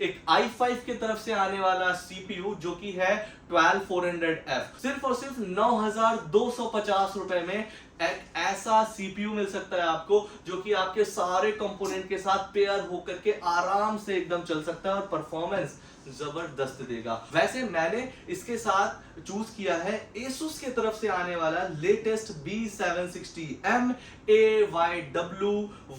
एक i5 की तरफ से आने वाला CPU जो कि है 12400F, सिर्फ और सिर्फ 9250 रुपए में एक ऐसा सीपीयू मिल सकता है आपको जो कि आपके सारे कंपोनेंट के साथ पेयर होकर के आराम से एकदम चल सकता है और परफॉर्मेंस जबरदस्त देगा। वैसे मैंने इसके साथ चूज किया है Asus की तरफ से आने वाला latest B760M AYW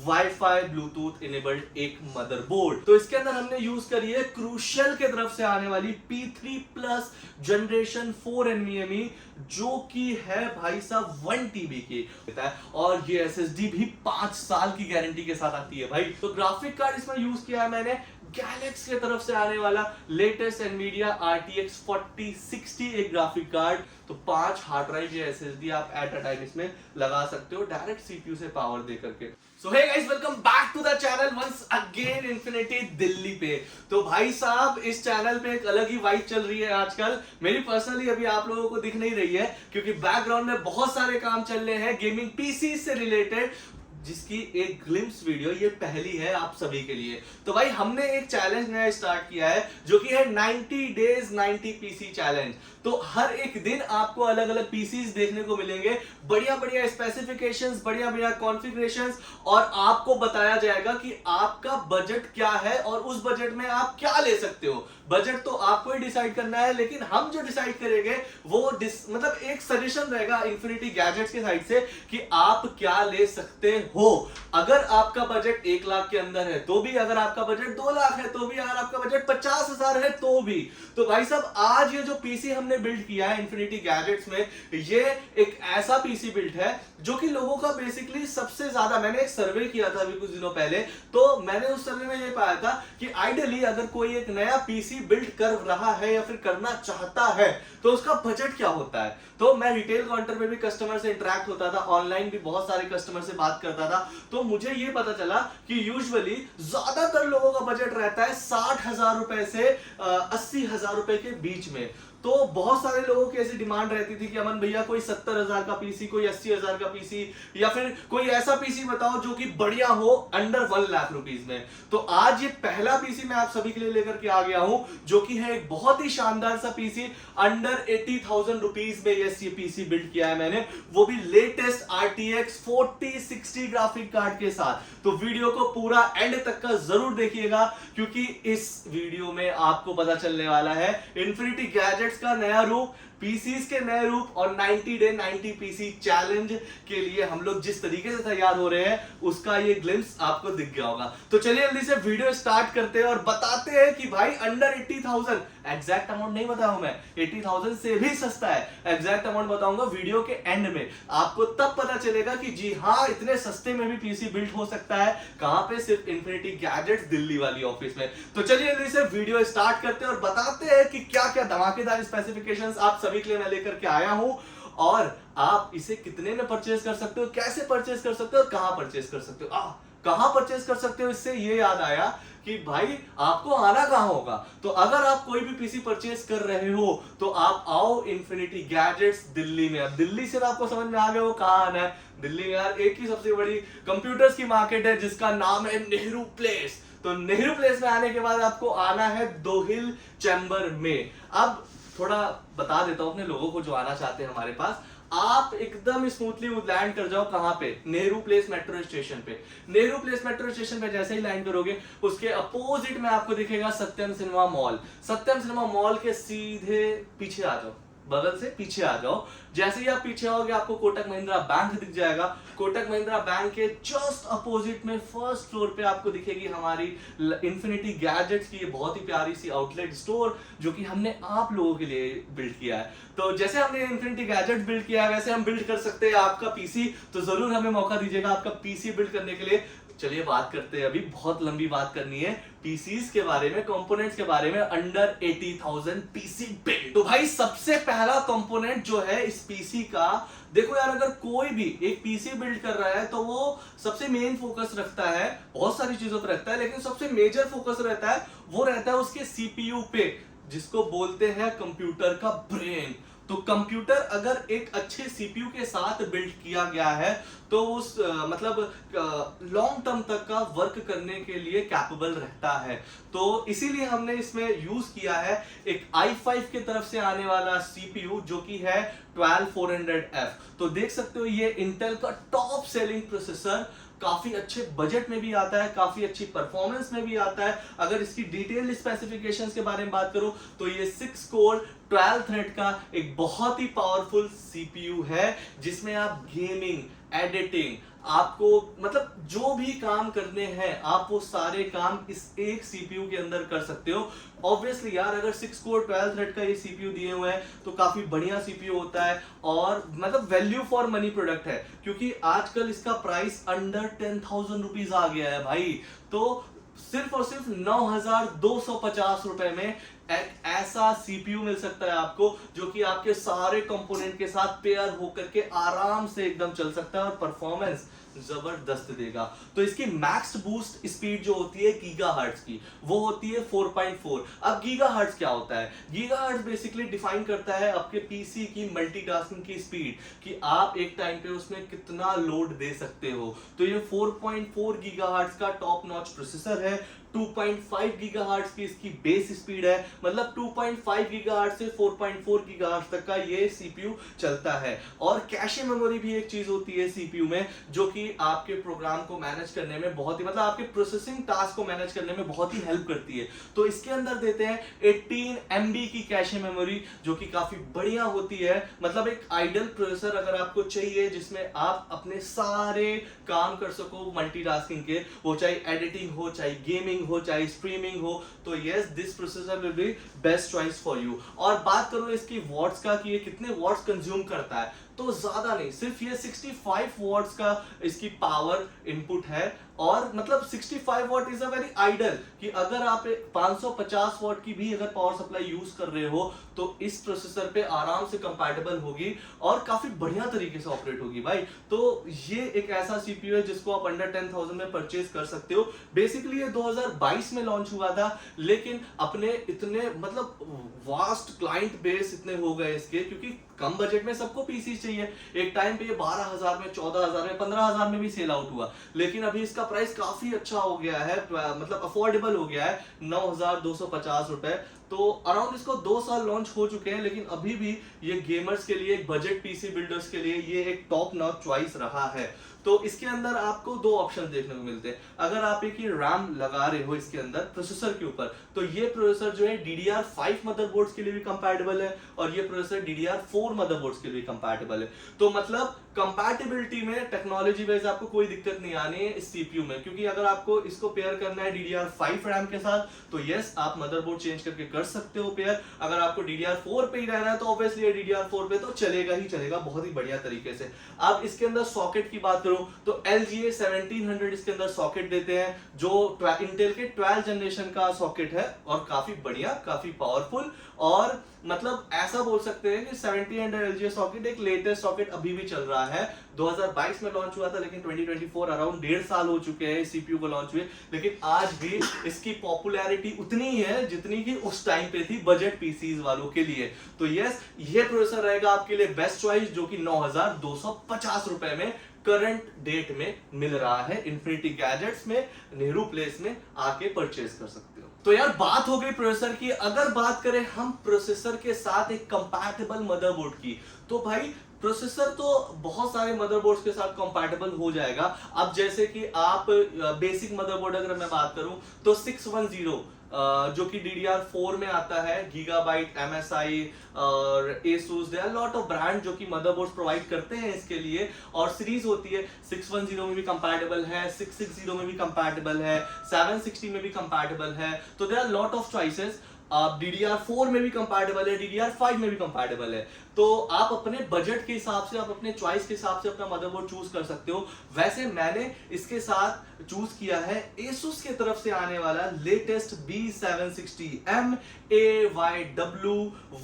wifi Bluetooth enabled एक मदरबोर्ड। तो इसके अंदर हमने यूज करी है क्रूशियल की तरफ से आने वाली P3 प्लस जनरेशन 4 NVMe जो कि है भाई साहब 1 TB की होता है और ये SSD भी 5 साल की गारंटी के साथ आती है भाई। तो ग्राफिक कार्ड इसमें यूज किया है मैंने गैलेक्स की तरफ से आने वाला लेटेस्ट एनवीडिया RTX 4060 एक ग्राफिक कार्ड। तो 5 हार्ड ड्राइव या SSD आप एट अ टाइम इसमें लगा सकते हो डायरेक्ट CPU से पावर दे करके। So hey guys, welcome back to the channel once again Infinity Delhi पे। तो भाई साहब इस चैनल पे एक अलग ही वाइब चल रही है आजकल। मेरी पर्सनली अभी आप लोगों को दिख नहीं रही है क्योंकि बैकग्राउंड में बहुत सारे काम चल रहे हैं गेमिंग पीसी से रिलेटेड, जिसकी एक ग्लिम्स वीडियो ये पहली है आप सभी के लिए। तो भाई हमने एक चैलेंज नया स्टार्ट किया है जो कि है 90 डेज 90 पीसी चैलेंज। तो हर एक दिन आपको अलग अलग पीसीज देखने को मिलेंगे, बढ़िया बढ़िया स्पेसिफिकेशंस, बढ़िया बढ़िया कॉन्फ़िगरेशंस, और आपको बताया जाएगा कि आपका बजट क्या है और उस बजट में आप क्या ले सकते हो। बजट तो आपको ही डिसाइड करना है, लेकिन हम जो डिसाइड करेंगे वो मतलब एक सजेशन रहेगा इन्फिनिटी गैजेट्स के साइड से कि आप क्या ले सकते हो। अगर आपका बजट 1 लाख के अंदर है तो भी, अगर आपका बजट 2 लाख है तो भी, अगर आपका बजट 50,000 है तो भी। तो भाई साहब आज ये जो पीसी हमने बिल्ड किया है इन्फिनिटी गैजेट्स में, ये एक ऐसा पीसी बिल्ड है जो कि लोगों का बेसिकली सबसे ज्यादा, मैंने एक सर्वे किया था अभी कुछ दिनों पहले, तो मैंने उस सर्वे में ये पाया था कि आइडियली अगर कोई एक नया पीसी बिल्ड कर रहा है या फिर करना चाहता है तो उसका बजट क्या होता है। तो मैं रिटेल काउंटर में भी कस्टमर से इंटरेक्ट होता था, ऑनलाइन भी बहुत सारे कस्टमर से बात करता था, तो मुझे ये पता चला कि यूजुअली ज्यादातर लोगों का बजट रहता है 60,000 रुपए से 80,000 रुपए के बीच में। तो बहुत सारे लोगों की ऐसी डिमांड रहती थी कि अमन भैया कोई 70,000 का पीसी, कोई 80,000 का पीसी, या फिर कोई ऐसा पीसी बताओ जो कि बढ़िया हो अंडर 1 लाख रुपीस में। तो आज ये पहला पीसी मैं आप सभी के लिए लेकर के आ गया हूं जो कि है एक बहुत ही शानदार सा पीसी अंडर 80,000 रुपीस में। यस, ये पीसी बिल्ड किया है मैंने, वो भी लेटेस्ट RTX 4060 ग्राफिक कार्ड के साथ। तो वीडियो को पूरा एंड तक का जरूर देखिएगा क्योंकि इस वीडियो में आपको पता चलने वाला है इन्फिनिटी गैजेट्स का नया रूप, पीसीज के नए रूप, और 90 डे 90 पीसी चैलेंज के लिए हम लोग जिस तरीके से तैयार हो रहे हैं उसका ये ग्लिम्स आपको दिख गया होगा। तो चलिए जल्दी से वीडियो स्टार्ट करते हैं और बताते हैं कि भाई अंडर 80,000, एग्जैक्ट अमाउंट नहीं बताऊं मैं, 80,000 से भी सस्ता है, एग्जैक्ट अमाउंट बताऊंगा वीडियो के एंड में। आपको तब पता चलेगा कि जी हाँ, इतने सस्ते में भी पीसी बिल्ड हो सकता है। कहां पे? सिर्फ इन्फिनिटी गैजेट्स दिल्ली वाली ऑफिस में। तो चलिए जल्दी से वीडियो स्टार्ट करते हैं और बताते हैं कि क्या क्या धमाकेदार स्पेसिफिकेशंस आप सभी के लिए मैं लेकर के आया हूं और आप इसे कितने में परचेज कर सकते हो, कैसे परचेज कर सकते हो और कहां परचेज कर सकते हो। कहां परचेज कर सकते हो, इससे ये याद आया कि भाई आपको आना कहां होगा। तो अगर आप कोई भी पीसी परचेज कर रहे हो तो आप आओ इन्फिनिटी गैजेट्स दिल्ली में। अब दिल्ली से आपको समझ में आ गया वो कहां आना है। दिल्ली में यार एक ही सबसे बड़ी कंप्यूटर्स की मार्केट है जिसका नाम है नेहरू प्लेस। तो नेहरू प्लेस में आने के बाद आपको आना है दोहिल चैम्बर में। अब थोड़ा बता देता हूं अपने लोगों को जो आना चाहते हैं हमारे पास। आप एकदम स्मूथली लैंड कर जाओ कहां पे? नेहरू प्लेस मेट्रो स्टेशन पे। नेहरू प्लेस मेट्रो स्टेशन पे जैसे ही लैंड करोगे उसके अपोजिट में आपको दिखेगा सत्यम सिनेमा मॉल। सत्यम सिनेमा मॉल के सीधे पीछे आ जाओ, बगल से पीछे आ जाओ। जैसे ही आप पीछे आओगे आपको कोटक महिंद्रा बैंक दिख जाएगा। कोटक महिंद्रा बैंक के जस्ट अपोजिट में फर्स्ट फ्लोर पे आपको दिखेगी हमारी इन्फिनिटी गैजेट्स की बहुत ही प्यारी सी आउटलेट स्टोर जो कि हमने आप लोगों के लिए बिल्ड किया है। तो जैसे हमने इन्फिनिटी गैजेट्स बिल्ड किया है वैसे हम बिल्ड कर सकते हैं आपका पीसी। तो जरूर हमें मौका दीजिएगा आपका पीसी बिल्ड करने के लिए। चलिए बात करते हैं, अभी बहुत लंबी बात करनी है पीसीज के बारे में, कंपोनेंट्स के बारे में। Under 80,000 PC build. तो भाई सबसे पहला कंपोनेंट जो है इस पीसी का, देखो यार अगर कोई भी एक पीसी बिल्ड कर रहा है तो वो सबसे मेन फोकस रखता है, बहुत सारी चीजों पर रखता है, लेकिन सबसे मेजर फोकस रहता है वो रहता है उसके सीपीयू पे, जिसको बोलते हैं कंप्यूटर का ब्रेन। तो कंप्यूटर अगर एक अच्छे सीपीयू के साथ बिल्ड किया गया है तो उस मतलब लॉन्ग टर्म तक का वर्क करने के लिए कैपेबल रहता है। तो इसीलिए हमने इसमें यूज किया है एक i5 की तरफ से आने वाला सीपीयू जो कि है 12400F। तो देख सकते हो ये इंटेल का टॉप सेलिंग प्रोसेसर काफी अच्छे बजट में भी आता है, काफी अच्छी परफॉर्मेंस में भी आता है। अगर इसकी डिटेल्ड स्पेसिफिकेशंस के बारे में बात करूं तो ये 6 कोर 12 थ्रेड का एक बहुत ही पावरफुल सीपीयू है जिसमें आप गेमिंग, एडिटिंग, आपको मतलब जो भी काम करने हैं आप वो सारे काम इस एक सीपीयू के अंदर कर सकते हो। ऑब्वियसली यार अगर 6 कोर 12 थ्रेड का ये सीपीयू दिए हुए हैं तो काफी बढ़िया सीपीयू होता है और मतलब वैल्यू फॉर मनी प्रोडक्ट है, क्योंकि आजकल इसका प्राइस अंडर 10,000 रुपीज आ गया है भाई। तो सिर्फ और सिर्फ 9,250 रुपए में एक ऐसा सीपीयू मिल सकता है आपको जो कि आपके सारे कंपोनेंट के साथ पेयर होकर के आराम से एकदम चल सकता है और परफॉर्मेंस जबरदस्त देगा। तो इसकी मैक्स बूस्ट स्पीड जो होती है गीगाहर्ट्ज की वो होती है 4.4। अब गीगाहर्ट्ज क्या होता है? गीगाहर्ट्ज बेसिकली डिफाइन करता है आपके पीसी की मल्टीटास्किंग की स्पीड कि आप एक टाइम पे उसमें कितना लोड दे सकते हो। तो ये 4.4 गीगाहर्ट्ज का टॉप नॉच प्रोसेसर है। 2.5 गीगाहर्ट्ज की इसकी बेस स्पीड है, मतलब 2.5 गीगाहर्ट्ज से 4.4 गीगाहर्ट्ज तक का ये सीपीयू चलता है। और कैशे मेमोरी भी एक चीज होती है सीपीयू में जो कि आपके प्रोग्राम को मैनेज करने में बहुत ही मतलब आपके प्रोसेसिंग टास्क को मैनेज करने में बहुत ही हेल्प करती है। तो इसके अंदर देते हैं 18 MB की कैशे मेमोरी जो कि काफी बढ़िया होती है। मतलब एक आइडियल प्रोसेसर अगर आपको चाहिए जिसमें आप अपने सारे काम कर सको मल्टीटास्किंग के, वो चाहे एडिटिंग हो, चाहे गेमिंग हो, चाहे स्ट्रीमिंग हो, तो yes this processor will be best choice for you. और बात करो इसकी वॉट्स का कि ये कितने वॉट्स कंज्यूम करता है, तो ज्यादा नहीं, सिर्फ ये 65 वॉट्स का इसकी पावर इनपुट है। और मतलब 65 watt is a very ideal कि अगर आप 550 वॉट की भी अगर पावर सप्लाई यूज कर रहे हो तो इस प्रोसेसर पे आराम से कंपैटिबल होगी और काफी बढ़िया तरीके से ऑपरेट होगी भाई। तो ये एक ऐसा सीपीयू है जिसको आप अंडर 10,000 में परचेज कर सकते हो। बेसिकली ये 2022 में लॉन्च हुआ था, लेकिन अपने इतने मतलब वास्ट क्लाइंट बेस इतने हो गए इसके, क्योंकि कम बजट में सबको पीसी चाहिए। एक टाइम पे ये 12,000 में, 14,000 में, 15,000 में भी सेल आउट हुआ, लेकिन अभी इसका प्राइस काफी अच्छा हो गया है, मतलब अफोर्डेबल हो गया है, 9,250 रुपए। तो अराउंड इसको 2 साल लॉन्च हो चुके हैं, लेकिन अभी भी ये गेमर्स के लिए, बजट पीसी बिल्डर्स के लिए ये एक टॉप नॉच चॉइस रहा है। तो इसके अंदर आपको 2 ऑप्शन देखने को मिलते हैं। अगर आप एक रैम लगा रहे हो इसके अंदर प्रोसेसर के ऊपर, तो ये प्रोसेसर जो है DDR5 मदरबोर्ड्स के लिए भी कंपैटिबल है और ये प्रोसेसर DDR4 मदरबोर्ड्स के लिए कंपैटिबल है। तो मतलब कंपैटिबिलिटी में टेक्नोलॉजी वाइज आपको कोई दिक्कत नहीं आनी है इस सीपीयू में, क्योंकि अगर आपको इसको पेयर करना है DDR5 रैम के साथ तो यस आप मदरबोर्ड चेंज करके कर सकते हो पेयर। अगर आपको DDR4 पे ही रहना है तो ऑब्वियसली ये DDR4 पे तो चलेगा ही चलेगा बहुत ही बढ़िया तरीके से। अब इसके अंदर सॉकेट की बात करूं तो LGA 1700 इसके अंदर सॉकेट देते हैं जो इंटेल के 12 जनरेशन का सॉकेट है और काफी बढ़िया, काफी पावरफुल। और मतलब ऐसा बोल सकते हैं कि 1700 LGA सॉकेट एक लेटेस्ट सॉकेट अभी भी चल रहा है। 2022 में लॉन्च हुआ था, लेकिन 2024 अराउंड 1.5 साल हो चुके हैं सीपीयू को लॉन्च हुए, लेकिन आज भी इसकी पॉपुलैरिटी उतनी ही है जितनी कि उस टाइम पे थी बजट पीसीज वालों के लिए। तो यस ये प्रोसेसर रहेगा आपके लिए बेस्ट चॉइस, जो कि 9,250 रुपए में करंट डेट में मिल रहा है। इन्फिनिटी गैजेट्स में, नेहरू प्लेस में आके परचेज कर सकते हो। तो यार बात हो गई प्रोसेसर की। अगर बात करें हम प्रोसेसर के साथ एक कंपैटिबल मदरबोर्ड की, तो भाई प्रोसेसर तो बहुत सारे मदरबोर्ड्स के साथ कंपैटिबल हो जाएगा। अब जैसे कि आप बेसिक मदरबोर्ड अगर मैं बात करूं तो 610 जो कि DDR4 में आता है, गीगाबाइट, MSI और Asus, there are lot of brand जो कि मदरबोर्ड्स प्रोवाइड करते हैं इसके लिए। और सीरीज होती है 610 में भी कंपैटिबल है, 660 में भी कंपैटिबल है, 760 में भी कंपैटिबल है। तो there are lot of choices. आप DDR4 में भी कंपैटिबल है, DDR5 में भी कंपैटिबल है। तो आप अपने बजट के हिसाब से, आप अपने चॉइस के हिसाब से अपना मदरबोर्ड चूज कर सकते हो। वैसे मैंने इसके साथ चूज किया है Asus की तरफ से आने वाला latest B760M AYW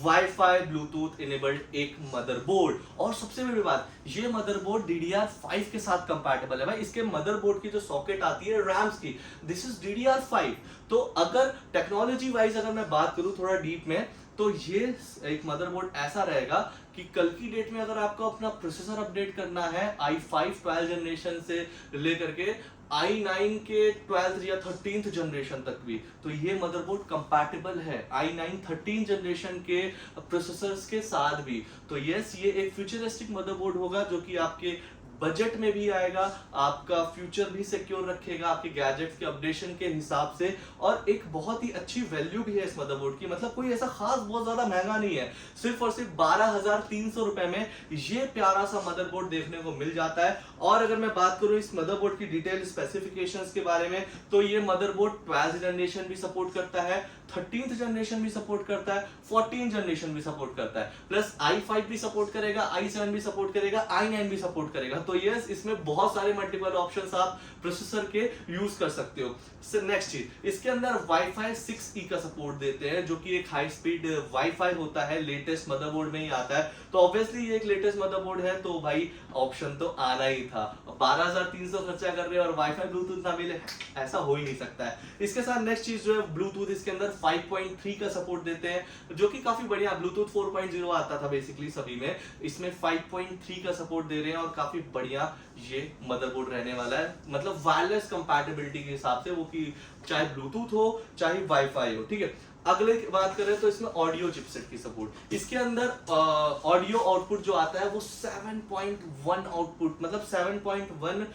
wifi Bluetooth enabled एक मदरबोर्ड। और सबसे बड़ी बात, ये मदरबोर्ड DDR5 के साथ कंपैटिबल है भाई। इसके मदरबोर्ड की जो सॉकेट आती है रैम्स की, दिस इज DDR5। तो अगर टेक्नोलॉजी वाइज अगर मैं बात करूं थोड़ा डीप में, तो ये एक मदरबोर्ड ऐसा रहेगा कि कल की डेट में अगर आपको अपना प्रोसेसर अपडेट करना है i5 12 जनरेशन से लेकर के i9 के 12th या 13th जनरेशन तक भी, तो ये मदरबोर्ड कंपैटिबल है i9 13 जनरेशन के प्रोसेसर्स के साथ भी। तो यस, ये एक फ्यूचरिस्टिक मदरबोर्ड होगा जो कि आपके बजट में भी आएगा, आपका फ्यूचर भी सिक्योर रखेगा आपके गैजेट्स के अपडेशन के हिसाब से, और एक बहुत ही अच्छी वैल्यू भी है इस मदरबोर्ड की। मतलब कोई ऐसा खास बहुत ज्यादा महंगा नहीं है, सिर्फ और सिर्फ 12,300 रुपए में ये प्यारा सा मदरबोर्ड देखने को मिल जाता है। और अगर मैं बात करूं इस मदरबोर्ड की डिटेल स्पेसिफिकेशंस के बारे में, तो ये मदरबोर्ड 12th जनरेशन भी सपोर्ट करता है, 13th जनरेशन भी सपोर्ट करता है, 14th जनरेशन भी सपोर्ट करता है, प्लस i5 भी सपोर्ट करेगा, i7 भी सपोर्ट करेगा, i9 भी सपोर्ट करेगा। तो यस, इसमें बहुत सारे मल्टीपल ऑप्शंस आप प्रोसेसर के यूज कर सकते हो। नेक्स्ट चीज, इसके अंदर वाईफाई 6E का सपोर्ट देते हैं, जो कि एक हाई स्पीड वाईफाई होता है, लेटेस्ट मदरबोर्ड में ही आता है। तो ऑब्वियसली ये एक लेटेस्ट मदरबोर्ड है, तो भाई ऑप्शन तो आना ही था। 12,300 खर्चा कर रहे हैं और वाईफाई ब्लूटूथ ना मिले, ऐसा हो ही नहीं सकता है। इसके साथ नेक्स्ट चीज जो है ब्लूटूथ, इसके अंदर 5.3 का सपोर्ट देते हैं, जो कि काफी बढ़िया। ब्लूटूथ 4.0 आता था बेसिकली सभी में, इसमें 5.3 का सपोर्ट दे रहे हैं और काफी बढ़िया ये मदरबोर्ड रहने वाला है। मतलब वायरलेस कंपैटिबिलिटी के हिसाब से, वो कि चाहे ब्लूटूथ हो चाहे वाईफाई हो, ठीक है। अगले की बात करें तो इसमें ऑडियो चिपसेट की सपोर्ट, इसके अंदर ऑडियो आउटपुट जो आता है वो 7.1 आउटपुट, मतलब 7.1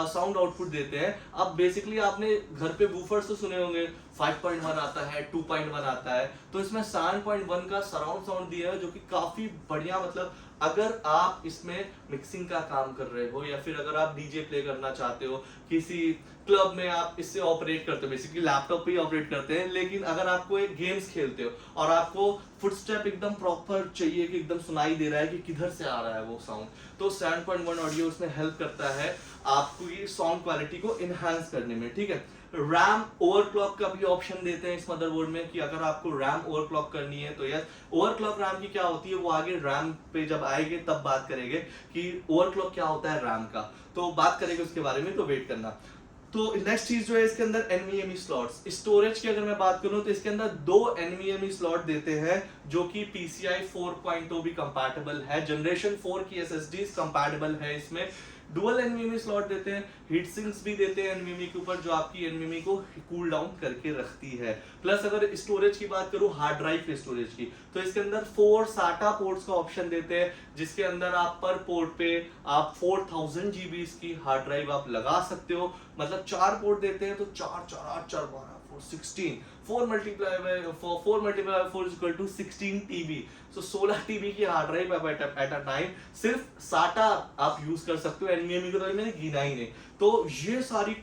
साउंड आउटपुट देते हैं। अब बेसिकली आपने घर पे वूफर्स तो सुने होंगे, 5.1 आता है, 2.1 आता है, तो इसमें 7.1 का सराउंड साउंड दिया है, जो कि काफी बढ़िया। मतलब अगर आप इसमें मिक्सिंग का काम कर रहे हो या फिर अगर आप डीजे प्ले करना चाहते हो, किसी क्लब में आप इससे ऑपरेट करते हो, बेसिकली लैपटॉप पे ही ऑपरेट करते हैं, लेकिन अगर आपको एक गेम्स खेलते हो और आपको फुटस्टेप एकदम प्रॉपर चाहिए कि एकदम सुनाई दे रहा है कि किधर से आ रहा है वो साउंड, तो 7.1 ऑडियो उसमें हेल्प करता है आपको ये साउंड क्वालिटी को इनहांस करने में, ठीक है। रैम ओवरक्लॉक का भी ऑप्शन देते हैं इस मदरबोर्ड में, कि अगर आपको रैम ओवरक्लॉक करनी है तो यस, ओवरक्लॉक रैम की क्या होती है वो आगे रैम पे जब आएंगे तब बात करेंगे कि ओवरक्लॉक क्या होता है रैम का, तो बात करेंगे उसके बारे में, तो वेट करना। तो नेक्स्ट चीज जो है इसके अंदर NVMe स्लॉट्स, स्टोरेज की अगर मैं बात करूं तो इसके अंदर 2 NVMe स्लॉट देते हैं, जो कि PCI 4.0 भी कंपैटिबल है, जनरेशन 4 की SSDs कंपैटिबल है इसमें। डुअल NVMe स्लॉट देते हैं, हीट सिंक्स भी देते हैं NVMe के ऊपर, जो आपकी NVMe को कूल डाउन करके रखती है। प्लस अगर स्टोरेज की बात करूं, हार्ड ड्राइव के स्टोरेज की, तो इसके अंदर 4 SATA पोर्ट्स का ऑप्शन देते हैं, जिसके अंदर आप पर पोर्ट पे आप 4000 GB की हार्ड ड्राइव आप लगा सकते हो। मतलब 4 पोर्ट देते हैं, तो 4 4 8 4 12 16, 4 multiply by 4 is equal to 16 TB, so 16 TB की hard drive at a time सिर्फ SATA आप यूज कर सकते हो, NVMe को तो मैंने गिना ही नहीं। तो ये सारी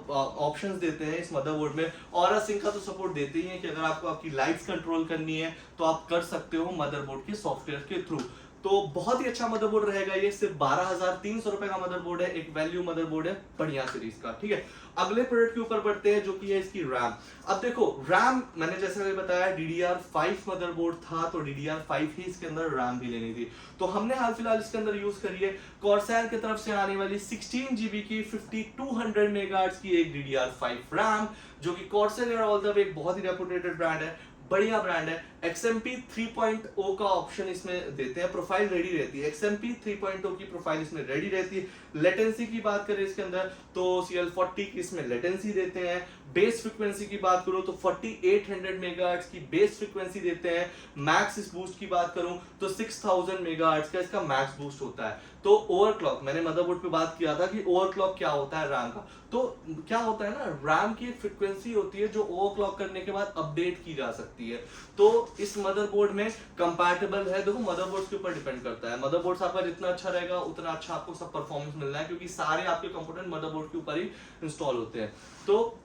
ऑप्शंस देते हैं इस मदरबोर्ड में। ऑरा सिंक का तो सपोर्ट देते ही है कि अगर आपको आपकी लाइट्स कंट्रोल करनी है तो आप कर सकते हो मदरबोर्ड के सॉफ्टवेयर के थ्रू। तो बहुत ही अच्छा मदरबोर्ड रहेगा ये, सिर्फ 12,300 रुपए का मदरबोर्ड है, एक वैल्यू मदरबोर्ड है बढ़िया सीरीज का, ठीक है। अगले प्रोडक्ट के ऊपर बढ़ते हैं, जो कि है इसकी रैम। अब देखो रैम, मैंने जैसे बताया DDR5 मदरबोर्ड था, तो DDR5 ही इसके अंदर रैम भी लेनी थी, तो हमने हाल फिलहाल इसके अंदर यूज करी है कॉर्सैर की तरफ से आने वाली 16 GB की 5200 मेगाहर्ट्ज की एक DDR5 रैम, जो कि कॉर्सैर ऑल द वे एक बहुत ही रेपुटेटेड ब्रांड है, बढ़िया ब्रांड है। XMP 3.0 का ऑप्शन इसमें देते हैं, प्रोफाइल रेडी रहती है, XMP 3.0 की प्रोफाइल इसमें रेडी रहती है। लेटेंसी की बात करें इसके अंदर तो CL40 की इसमें लेटेंसी देते हैं। बेस फ्रीक्वेंसी की बात करूं तो 4800 मेगाहर्ट्ज की बेस फ्रीक्वेंसी देते हैं। मैक्स बूस्ट की बात करूं तो 6000 मेगाहर्ट्ज का इसका मैक्स बूस्ट होता है। तो ओवरक्लॉक, मैंने मदरबोर्ड पे बात किया था कि ओवरक्लॉक क्या होता है रैम का, तो क्या होता है ना, रैम की एक फ्रीक्वेंसी होती है जो ओवरक्लॉक करने के बाद अपडेट की जा सकती है, तो इस मदरबोर्ड में कंपैटिबल है। देखो मदरबोर्ड के ऊपर डिपेंड करता है, मदरबोर्ड आपका जितना अच्छा रहेगा उतना अच्छा आपको सब परफॉर्मेंस मिलना है, क्योंकि सारे आपके कंपोनेंट मदरबोर्ड के ऊपर ही इंस्टॉल होते हैं। तो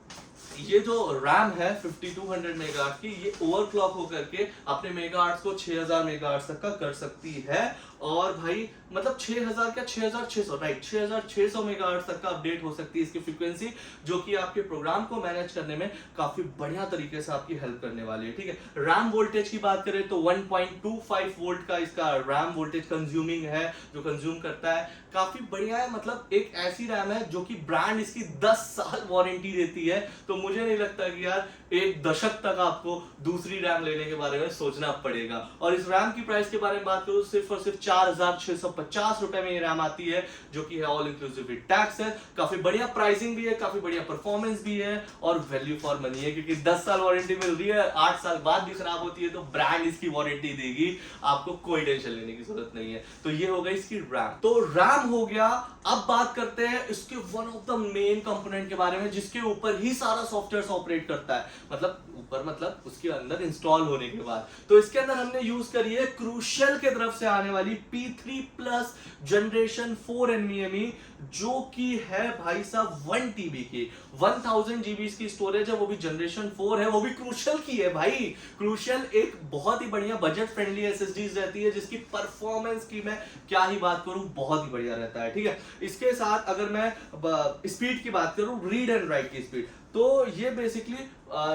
ये जो रैम है 5200 मेगाहर्ट्ज की, ये ओवरक्लॉक होकर के अपने मेगाहर्ट्ज को 6000 मेगाहर्ट्ज तक का कर सकती है। और भाई मतलब 6000 क्या 6600, राइट, 6600 मेगाहर्ट्ज तक का अपडेट हो सकती है इसकी फ्रीक्वेंसी, जो कि आपके प्रोग्राम को मैनेज करने में काफी बढ़िया तरीके से आपकी हेल्प करने वाली है, ठीक है। रैम वोल्टेज की बात करें तो 1.25 वोल्ट का इसका रैम वोल्टेज कंज्यूमिंग है, जो कंज्यूम करता है, काफी बढ़िया है। मतलब एक ऐसी रैम है जो कि ब्रांड इसकी 10 साल वारंटी देती है, तो मुझे नहीं लगता कि यार एक दशक तक आपको दूसरी रैम लेने के बारे में सोचना पड़ेगा। और इस रैम की प्राइस के बारे में बात करूं सिर्फ और सिर्फ 4650 रुपए में ये रैम आती है, जो कि है ऑल इंक्लूसिव विद टैक्स है। काफी बढ़िया प्राइसिंग भी है, काफी बढ़िया परफॉर्मेंस भी है और वैल्यू फॉर मनी है, क्योंकि 10 साल वारंटी मिल रही है, 8 साल बाद भी खराब होती है तो ब्रांड इसकी वारंटी देगी, आपको कोई टेंशन लेने की जरूरत नहीं है। तो ये हो गई इसकी रैम। तो रैम हो गया। अब बात करते हैं इसके one of the main component के बारे में, जिसके ऊपर ही सारा सॉफ्टवेयर ऑपरेट करता है, मतलब ऊपर मतलब उसके अंदर इंस्टॉल होने के बाद। तो इसके अंदर हमने यूज करी है क्रूशियल के तरफ से आने वाली P3 प्लस जनरेशन 4 NVMe, जो कि है भाई साहब 1 TB की, 1000 GB की स्टोरेज है, वो भी जनरेशन 4 है, वो भी क्रूशियल की है भाई। क्रूशियल एक बहुत ही बढ़िया बजट फ्रेंडली SSDs रहती है, जिसकी परफॉर्मेंस की मैं क्या ही बात करूं, बहुत ही बढ़िया रहता है। ठीक है, इसके साथ अगर मैं स्पीड की बात करूं, रीड एंड राइट की स्पीड, तो ये बेसिकली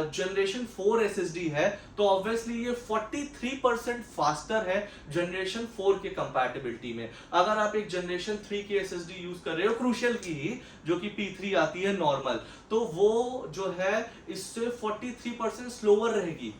जनरेशन 4 SSD है, तो ऑब्वियसली ये 43% फास्टर है जनरेशन 4 के कंपैटिबिलिटी में। अगर आप एक जनरेशन 3 की SSD यूज कर रहे हो क्रूशियल की ही, जो कि P3 आती है नॉर्मल, तो वो जो है इससे 43% स्लोअर रहेगी।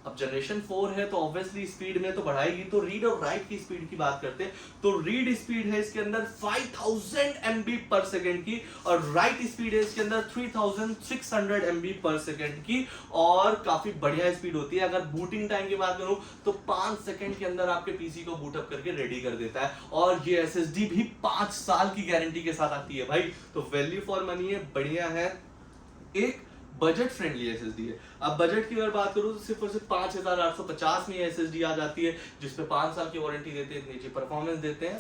अब जनरेशन 4 है तो ऑब्वियसली स्पीड में तो बढ़ाएगी। तो रीड और राइट की स्पीड की बात करते हैं, तो रीड स्पीड है इसके अंदर 5000 MB पर सेकेंड की, और राइट स्पीड है इसके अंदर 3600 MB पर सेकेंड की, और काफी बढ़िया स्पीड होती है। अगर बूटिंग टाइम की बात करूं तो 5 सेकेंड के अंदर आपके पीसी को बूटअप करके रेडी कर देता है, और ये SSD भी 5 साल की गारंटी के साथ आती है भाई। तो वैल्यू फॉर मनी है, बढ़िया है, एक बजट फ्रेंडली SSD है। अब बजट की अगर बात करूं तो सिर्फ और सिर्फ 5850 में SSD आ जाती है, जिसपे 5 साल की वारंटी देते हैं, नीचे परफॉर्मेंस देते हैं,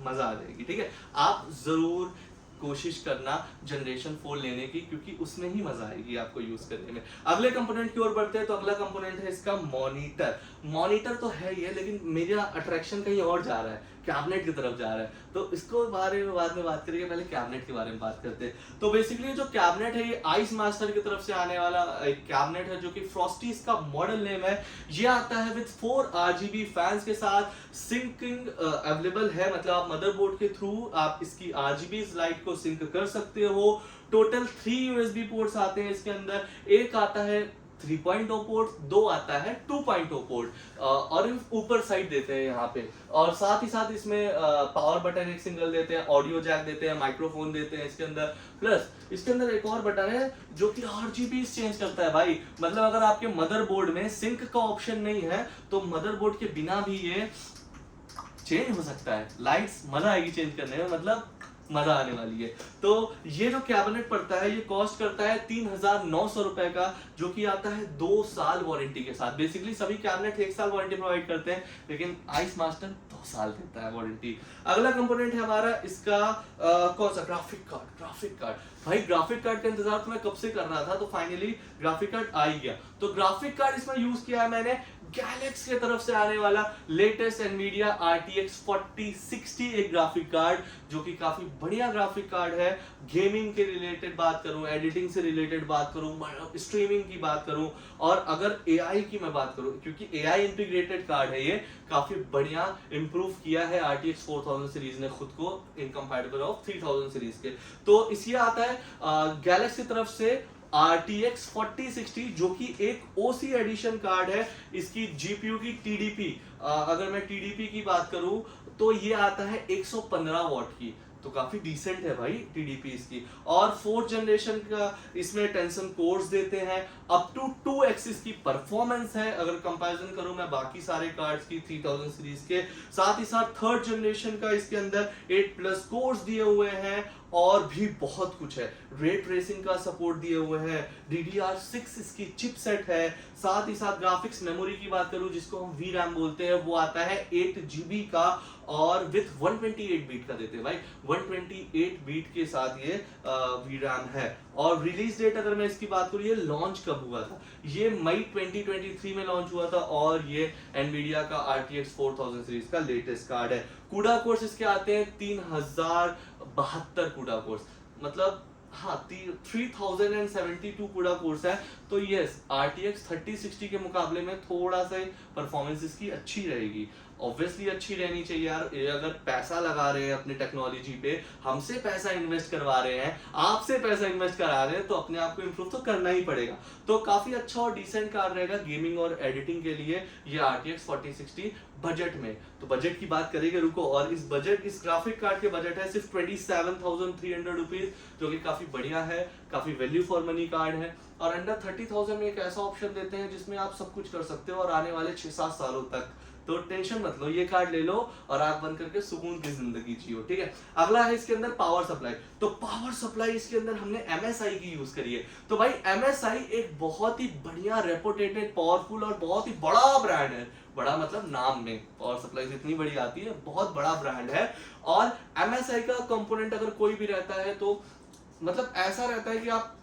मजा आ जाएगी। ठीक है, आप जरूर कोशिश करना जनरेशन 4 लेने की, क्योंकि उसमें ही मजा आएगी आपको यूज करने में। अगले कंपोनेंट की ओर बढ़ते हैं, तो अगला कंपोनेंट है इसका मॉनिटर। मॉनिटर तो है ही है, लेकिन मेरा अट्रैक्शन कहीं और जा रहा है, कैबिनेट की तरफ जा रहा है, तो इसको बारे में बाद में बात करेंगे, पहले कैबिनेट के बारे में बात करते हैं। तो बेसिकली जो कैबिनेट है, ये आइस मास्टर की तरफ से आने वाला एक कैबिनेट है, जो कि फ्रॉस्टी इसका मॉडल नेम है। ये आता है विद 4 RGB फैंस के साथ, सिंकिंग अवेलेबल है, मतलब आप मदरबोर्ड के थ्रू आप इसकी RGB लाइट को सिंक कर सकते हो। टोटल 3 USB पोर्ट्स आते हैं इसके अंदर, एक आता है 3.0 पोर्ट, 2 आता है 2.0 पोर्ट, और ऊपर साइड देते हैं यहाँ पे, और साथ ही साथ इसमें पावर बटन एक सिंगल देते हैं, ऑडियो जैक देते हैं, माइक्रोफोन देते हैं इसके अंदर, प्लस इसके अंदर एक और बटन है जो कि RGB चेंज करता है भाई। मतलब अगर आपके मदरबोर्ड में सिंक का ऑप्शन नहीं है, तो मदरबोर्ड के बिना भी ये चेंज हो सकता है, लाइट्स, मजा आएगी चेंज करने में, मतलब मजा आने वाली है। तो ये जो कैबिनेट पड़ता है, ये कॉस्ट करता है 3900 रुपए का, जो कि आता है 2 साल वारंटी के साथ। बेसिकली सभी कैबिनेट 1 साल वारंटी प्रोवाइड करते हैं, लेकिन आइस मास्टर 2 साल देता है वारंटी। अगला कंपोनेंट है हमारा इसका कौन सा, ग्राफिक कार्ड। ग्राफिक कार्ड भाई, ग्राफिक कार्ड का इंतजार तो मैं कब से कर रहा था, तो फाइनली ग्राफिक कार्ड आ ही गया। तो ग्राफिक कार्ड इसमें यूज किया है मैंने गैलेक्स के तरफ से आने वाला लेटेस्ट एनवीडिया RTX 4060 एक ग्राफिक कार्ड, जो कि काफी बढ़िया ग्राफिक कार्ड है। गेमिंग के रिलेटेड बात करूं, एडिटिंग से रिलेटेड बात करूं, स्ट्रीमिंग की बात करूं, और अगर AI की मैं बात करूं, क्योंकि AI इंटीग्रेटेड कार्ड है, ये काफी बढ़िया इंप्रूव किया है RTX 4000 सीरीज ने खुद को इन कंपैरेटिव ऑफ 3000 सीरीज के। तो इसलिए आता है गैलेक्स की तरफ से RTX 4060, जो कि एक OC एडिशन कार्ड है। इसकी GPU की TDP, अगर मैं TDP की बात करूं, तो ये आता है 115 वॉट की, तो काफी डिसेंट है भाई TDP इसकी। और 4th जनरेशन का इसमें टेंसन कोर्स देते हैं, अप टू 2x इसकी परफॉर्मेंस है, अगर कंपैरिजन करूं मैं बाकी सारे कार्ड्स की 3000 सीरीज के। साथ ही साथ 3rd जनरेशन का इसके अंदर 8+ कोर्स दिए हुए हैं, और भी बहुत कुछ है, रे ट्रेसिंग का सपोर्ट दिए हुए हैं, DDR6 इसकी चिपसेट है। साथ ही साथ ग्राफिक्स मेमोरी की बात करूं, जिसको हम VRAM बोलते हैं, वो आता है 8 GB का, और विथ 128 बीट का देते हैं भाई, 128 बीट के साथ ये VRAM है। और रिलीज डेट अगर मैं इसकी बात करूं, ये लॉन्च कब हुआ था, ये मई 2023 में लॉन्च हुआ था, और ये एनवीडिया का RTX 4000 सीरीज का लेटेस्ट कार्ड है। कूडा कोर्स इसके आते हैं 3072 कूडा कोर्स, मतलब हाँ 3072 कूडा कोर्स है। तो यस RTX 3060 के मुकाबले में थोड़ा सा परफॉर्मेंस इसकी अच्छी रहेगी। ऑब्वियसली अच्छी रहनी चाहिए यार, ये अगर पैसा लगा रहे हैं अपनी टेक्नोलॉजी पे, हमसे पैसा इन्वेस्ट करवा रहे हैं, आपसे पैसा इन्वेस्ट करा रहे हैं, तो अपने आप को इम्प्रूव तो करना ही पड़ेगा। तो काफी अच्छा और डिसेंट कार रहेगा गेमिंग और एडिटिंग के लिए ये RTX 4060 बजट में। तो बजट की बात करेंगे रुको, और इस ग्राफिक कार्ड के बजट है सिर्फ 27,300 रुपीज, जो कि काफी बढ़िया है, काफी वैल्यू फॉर मनी कार्ड है। और अंडर 30,000 में एक ऐसा ऑप्शन देते हैं जिसमें आप सब कुछ कर सकते हो और आने वाले 6-7 सालों तक। तो टेंशन मत लो, ये कार्ड ले लो और आंख बंद करके सुकून की जिंदगी जियो, ठीक है। अगला है इसके अंदर पावर सप्लाई। तो पावर सप्लाई इसके अंदर हमने MSI की यूज करी है। तो भाई MSI एक बहुत ही बढ़िया रेपुटेटेड पावरफुल और बहुत ही बड़ा ब्रांड है। बड़ा मतलब नाम में पावर सप्लाई इतनी बड़ी आती है, बहुत बड़ा ब्रांड है। और MSI का कंपोनेंट अगर कोई भी रहता है तो मतलब ऐसा रहता है कि आप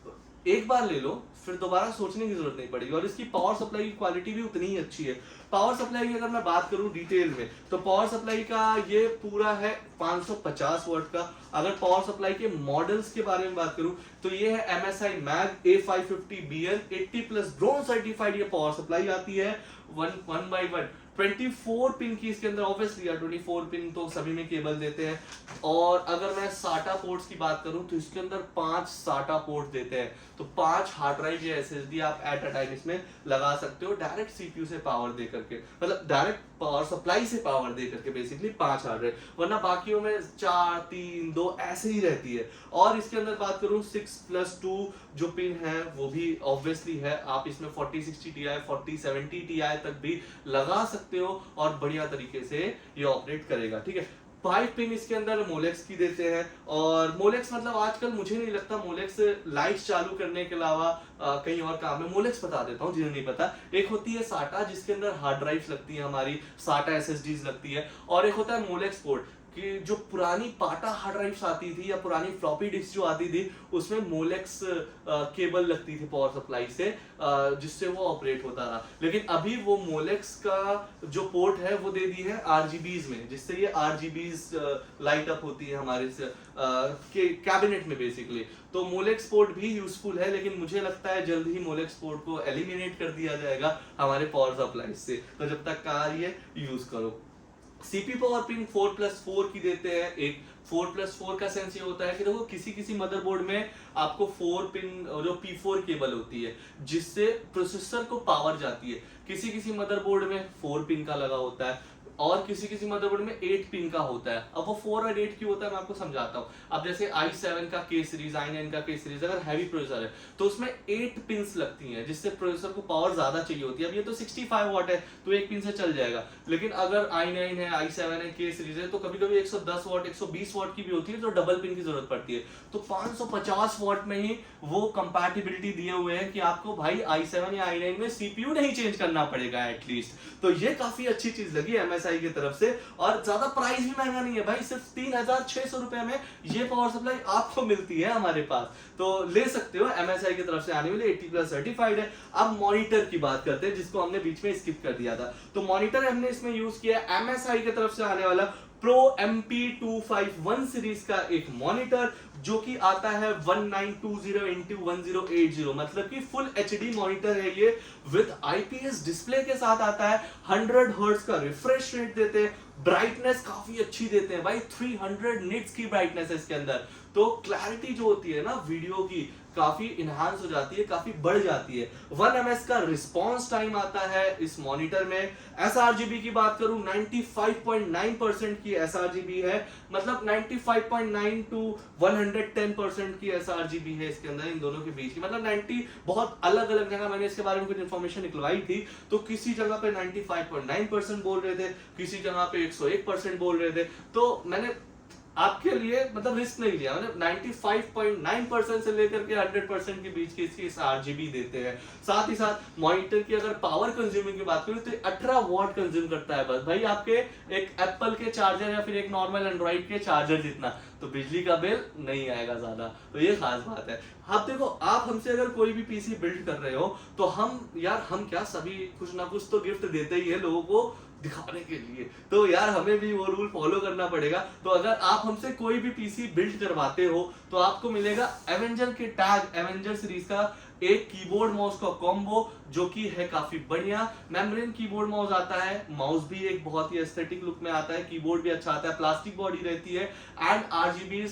एक बार ले लो फिर दोबारा सोचने की जरूरत नहीं पड़ेगी। और इसकी पावर सप्लाई की क्वालिटी भी उतनी ही अच्छी है। पावर सप्लाई की अगर मैं बात करूं डिटेल में, तो पावर सप्लाई का ये पूरा है 550 वाट का। अगर पावर सप्लाई के मॉडल्स के बारे में बात करूं तो ये है MSI MAG A550BN 80+ drone certified ये पावर सप्लाई आती है। 1/1 24 पिन की इसके अंदर ऑब्वियसली यार 24 पिन तो सभी में केबल देते हैं। और अगर मैं SATA पोर्ट्स की बात करूं तो इसके अंदर 5 SATA पोर्ट देते हैं। तो 5 हार्ड ड्राइव या SSD आप एट अ टाइम इसमें लगा सकते हो डायरेक्ट CPU से पावर दे करके, मतलब डायरेक्ट पावर सप्लाई से पावर दे करके बेसिकली 5 हार्ड ड्राइव, वरना बाकियों में 4 3 2 ऐसे ही रहती है। और इसके अंदर बात करूं 6+2 जो पिन है वो भी ऑब्वियसली है, आप इसमें 4060 Ti 4070 Ti तक भी लगा सकते हो और बढ़िया तरीके से ये ऑपरेट करेगा, ठीक है। 5 पिन इसके अंदर मोलेक्स की देते हैं। और मोलेक्स मतलब आजकल मुझे नहीं लगता मोलेक्स लाइट्स चालू करने के अलावा कहीं और काम है। मोलेक्स बता देता हूँ जिन्हें नहीं पता। एक होती है SATA जिसके अंदर हार्ड ड्राइव्स लगती है, हमारी SATA SSDs लगती है। और एक होता है मोलेक्स पोर्ट कि जो पुरानी पाटा हार्ड ड्राइव्स आती थी या पुरानी फ्लॉपी डिस्क जो आती थी उसमें मोलेक्स केबल लगती थी पावर सप्लाई से, जिससे वो ऑपरेट होता रहा। लेकिन अभी वो मोलेक्स का जो पोर्ट है वो दे दी है RGBs में, जिससे ये RGBs लाइट अप होती है हमारे के कैबिनेट में बेसिकली। तो मोलेक्स पोर्ट भी यूजफुल है, लेकिन मुझे लगता है जल्द ही मोलेक्स पोर्ट को एलिमिनेट कर दिया जाएगा हमारे पावर सप्लाई से। तो जब तक कार ये यूज करो। CPU पावर पिन 4+4 की देते हैं। एक 4+4 का सेंस ये होता है कि देखो किसी मदरबोर्ड में आपको 4 पिन जो P4 केबल होती है जिससे प्रोसेसर को पावर जाती है, किसी मदरबोर्ड में 4 पिन का लगा होता है और किसी मदरबोर्ड में 8 पिन का होता है। अब वो 4 और 8 क्यों होता है मैं आपको समझाता हूँ। अब जैसे i7 का K सीरीज, i9 का K सीरीज अगर हैवी प्रोसेसर है तो उसमें 8 पिन्स लगती हैं जिससे प्रोसेसर को पावर ज्यादा चाहिए होती है। अब ये तो 65 वाट है तो एक पिन से चल जाएगा, लेकिन अगर i9 है, i7 है, K सीरीज है तो कभी कभी 110 वाट 120 वाट की भी होती है तो डबल पिन की जरूरत पड़ती है। तो 550 वाट में ही वो कंपैटिबिलिटी दिए हुए हैं कि आपको भाई i7 या i9 में CPU नहीं चेंज करना पड़ेगा एटलीस्ट। तो ये काफी अच्छी चीज लगी MSI की तरफ से। और ज्यादा प्राइस भी महंगा नहीं है भाई, सिर्फ 3,600 रुपए में ये पावर सप्लाई आपको मिलती है हमारे पास, तो ले सकते हो। MSI की तरफ से आने वाली 80+ सर्टिफाइड है। अब मॉनिटर की बात करते हैं जिसको हमने बीच में स्किप कर दिया था। तो मॉनिटर हमने इसमें यूज किया MSI की तरफ से आने वाला Pro MP251 सीरीज का एक मॉनिटर जो कि आता है 1920x1080, मतलब कि फुल HD मॉनिटर है ये, विद IPS डिस्प्ले के साथ आता है। 100 हर्ट्ज का रिफ्रेश रेट देते हैं, ब्राइटनेस काफी अच्छी देते हैं भाई, 300 निट्स की ब्राइटनेस है इसके अंदर। तो क्लैरिटी जो होती है ना वीडियो की काफी इनहांस हो जाती है, काफी बढ़ जाती है। 1 ms का रिस्पॉन्स टाइम आता है इस मॉनिटर में। sRGB की बात करूं 95.9% की sRGB है, मतलब 95.9 to 110% की sRGB है इसके अंदर, इन दोनों के बीच की, मतलब 90। बहुत अलग अलग जगह मैंने इसके बारे में कुछ इन्फॉर्मेशन निकलवाई थी, तो किसी जगह पे 95.9% बोल रहे थे, किसी जगह पे 101% बोल रहे थे। तो मैंने आपके लिए मतलब रिस्क नहीं लिया, मैंने 95.9% से लेकर के 100% के बीच की इसकी RGB देते हैं। साथ ही साथ मॉनिटर की अगर पावर कंज्यूमिंग की बात करूं तो 18 वॉट कंज्यूम करता है बस भाई, आपके एक एप्पल के चार्जर या फिर एक नॉर्मल एंड्रॉइड के चार्जर जितना, तो बिजली का बिल नहीं आएगा ज्यादा। तो ये खास बात है। आप देखो, आप हमसे अगर कोई भी पीसी बिल्ड कर रहे हो तो हम क्या सभी कुछ ना कुछ तो गिफ्ट देते ही है लोगों को दिखाने के लिए, तो यार हमें भी वो रूल फॉलो करना पड़ेगा। तो अगर आप हमसे कोई भी पीसी बिल्ड करवाते हो तो आपको मिलेगा एवेंजर के टैग, एवेंजर सीरीज का एक कीबोर्ड माउस का कॉम्बो जो कि है काफी बढ़िया। मेम्ब्रेन कीबोर्ड माउस आता है, माउस भी एक बहुत ही एस्थेटिक लुक में आता है, कीबोर्ड भी अच्छा आता है, प्लास्टिक बॉडी रहती है एंड RGBs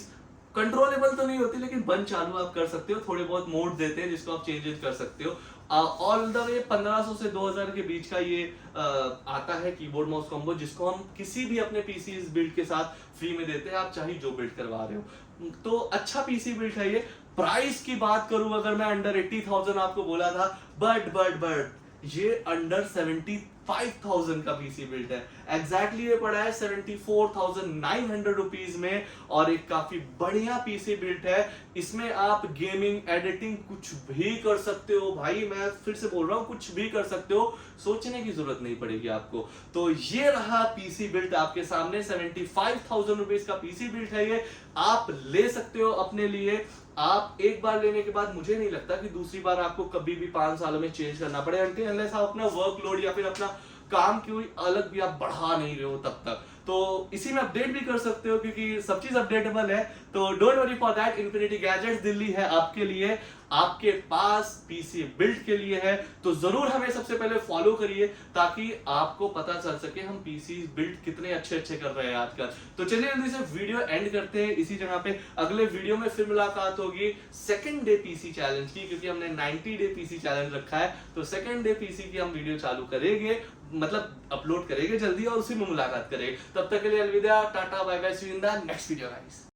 कंट्रोलेबल तो नहीं होती लेकिन बंद चालू आप कर सकते हो, थोड़े बहुत मोड देते हैं जिसको आप चेंजेस कर सकते हो। ऑल द वे 1500 से 2000 के बीच का ये आता है कीबोर्ड माउस कॉम्बो, जिसको हम किसी भी अपने पीसी बिल्ड के साथ फ्री में देते हैं, आप चाहे जो बिल्ड करवा रहे हो। तो अच्छा पीसी बिल्ड है ये। प्राइस की बात करूं अगर मैं अंडर 80,000 आपको बोला था, बट ये अंडर 75,000 का पीसी बिल्ड है। एग्जैक्टली ये पड़ा है 74,900 रुपीज में और एक काफी बढ़िया पीसी बिल्ड है। इसमें आप गेमिंग एडिटिंग कुछ भी कर सकते हो भाई, मैं फिर से बोल रहा हूं कुछ भी कर सकते हो, सोचने की जरूरत नहीं पड़ेगी आपको। तो ये रहा पीसी बिल्ड आपके सामने, 75,000 रुपीज का पीसी बिल्ड है ये, आप ले सकते हो अपने लिए। आप एक बार लेने के बाद मुझे नहीं लगता कि दूसरी बार आपको कभी भी 5 सालों में चेंज करना पड़े, अनलेस आप अपना वर्कलोड या फिर अपना काम की हुई अलग भी आप बढ़ा नहीं रहे हो तब तक। तो इसी में अपडेट भी कर सकते हो क्योंकि सब चीज अपडेटेबल है। तो don't worry for that, infinity gadgets Delhi है आपके लिए, आपके पास पीसी बिल्ड के लिए है। तो जरूर हमें सबसे पहले फॉलो करिए ताकि आपको पता चल सके हम पीसी बिल्ड कितने अच्छे अच्छे कर रहे हैं आजकल। तो चलिए जल्दी से वीडियो एंड करते हैं इसी जगह पे। अगले वीडियो में फिर मुलाकात होगी सेकंड डे पीसी चैलेंज की, क्योंकि हमने 90 डे पीसी चैलेंज रखा है। तो सेकंड डे पीसी की हम वीडियो चालू करेंगे, मतलब अपलोड करेंगे जल्दी और उसी में मुलाकात करेंगे। तब तक के लिए अलविदा, tata bye bye, see you in the next video guys.